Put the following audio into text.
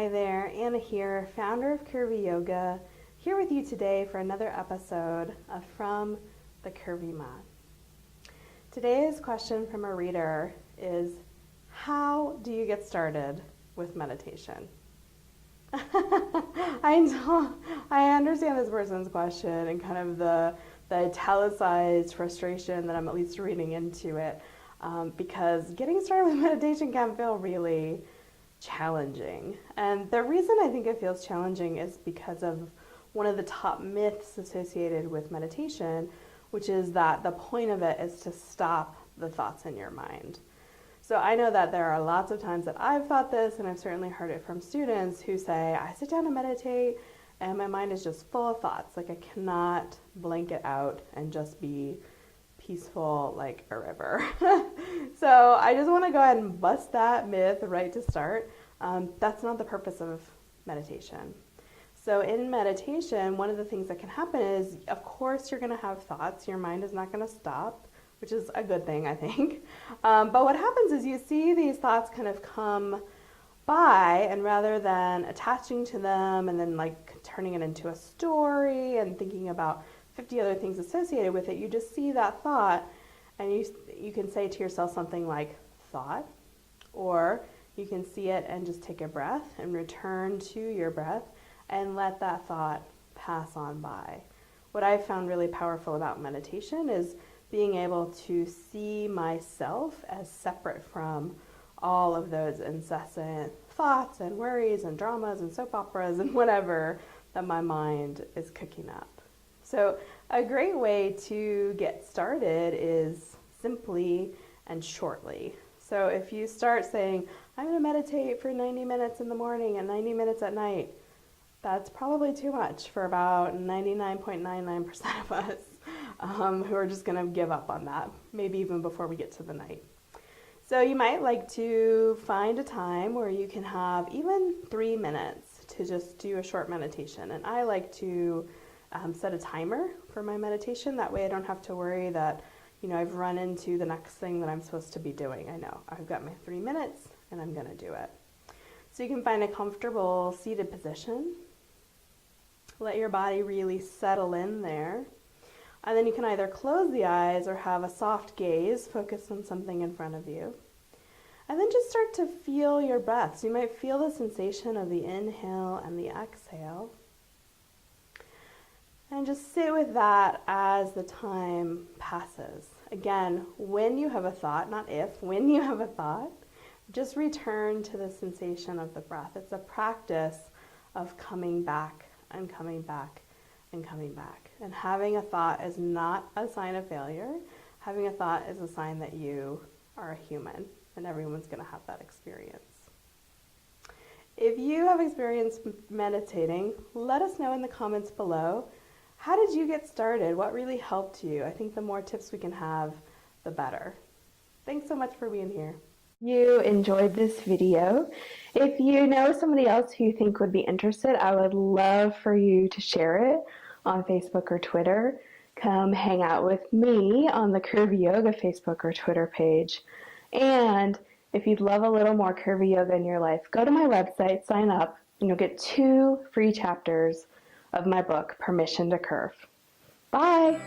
Hi there, Anna here, founder of Curvy Yoga, here with you today for another episode of From the Curvy Mat. Today's question from a reader is, how do you get started with meditation? I understand this person's question and kind of the italicized frustration that I'm at least reading into it, because getting started with meditation can feel really challenging. And the reason I think it feels challenging is because of one of the top myths associated with meditation, which is that the point of it is to stop the thoughts in your mind. So I know that there are lots of times that I've thought this, and I've certainly heard it from students who say, I sit down to meditate and my mind is just full of thoughts. Like I cannot blank it out and just be peaceful like a river. So I just want to go ahead and bust that myth right to start. That's not the purpose of meditation. So in meditation, one of the things that can happen is, of course, you're going to have thoughts. Your mind is not going to stop, which is a good thing, I think. But what happens is you see these thoughts kind of come by, and rather than attaching to them and then like turning it into a story and thinking about 50 other things associated with it, you just see that thought and you can say to yourself something like thought, or you can see it and just take a breath and return to your breath and let that thought pass on by. What I've found really powerful about meditation is being able to see myself as separate from all of those incessant thoughts and worries and dramas and soap operas and whatever that my mind is cooking up. So a great way to get started is simply and shortly. So if you start saying, I'm going to meditate for 90 minutes in the morning and 90 minutes at night, that's probably too much for about 99.99% of us who are just going to give up on that, maybe even before we get to the night. So you might like to find a time where you can have even 3 minutes to just do a short meditation. And I like to set a timer for my meditation. That way I don't have to worry that, I've run into the next thing that I'm supposed to be doing. I know I've got my 3 minutes and I'm going to do it. So you can find a comfortable seated position. Let your body really settle in there. And then you can either close the eyes or have a soft gaze, focus on something in front of you. And then just start to feel your breath. So you might feel the sensation of the inhale and the exhale. And just sit with that as the time passes. Again, when you have a thought, not if, when you have a thought, just return to the sensation of the breath. It's a practice of coming back and coming back and coming back. And having a thought is not a sign of failure. Having a thought is a sign that you are a human, and everyone's going to have that experience. If you have experienced meditating, let us know in the comments below. How did you get started? What really helped you? I think the more tips we can have, the better. Thanks so much for being here. You enjoyed this video. If you know somebody else who you think would be interested, I would love for you to share it on Facebook or Twitter. Come hang out with me on the Curvy Yoga Facebook or Twitter page. And if you'd love a little more Curvy Yoga in your life, go to my website, sign up, and you'll get 2 free chapters of my book, Permission to Curve. Bye!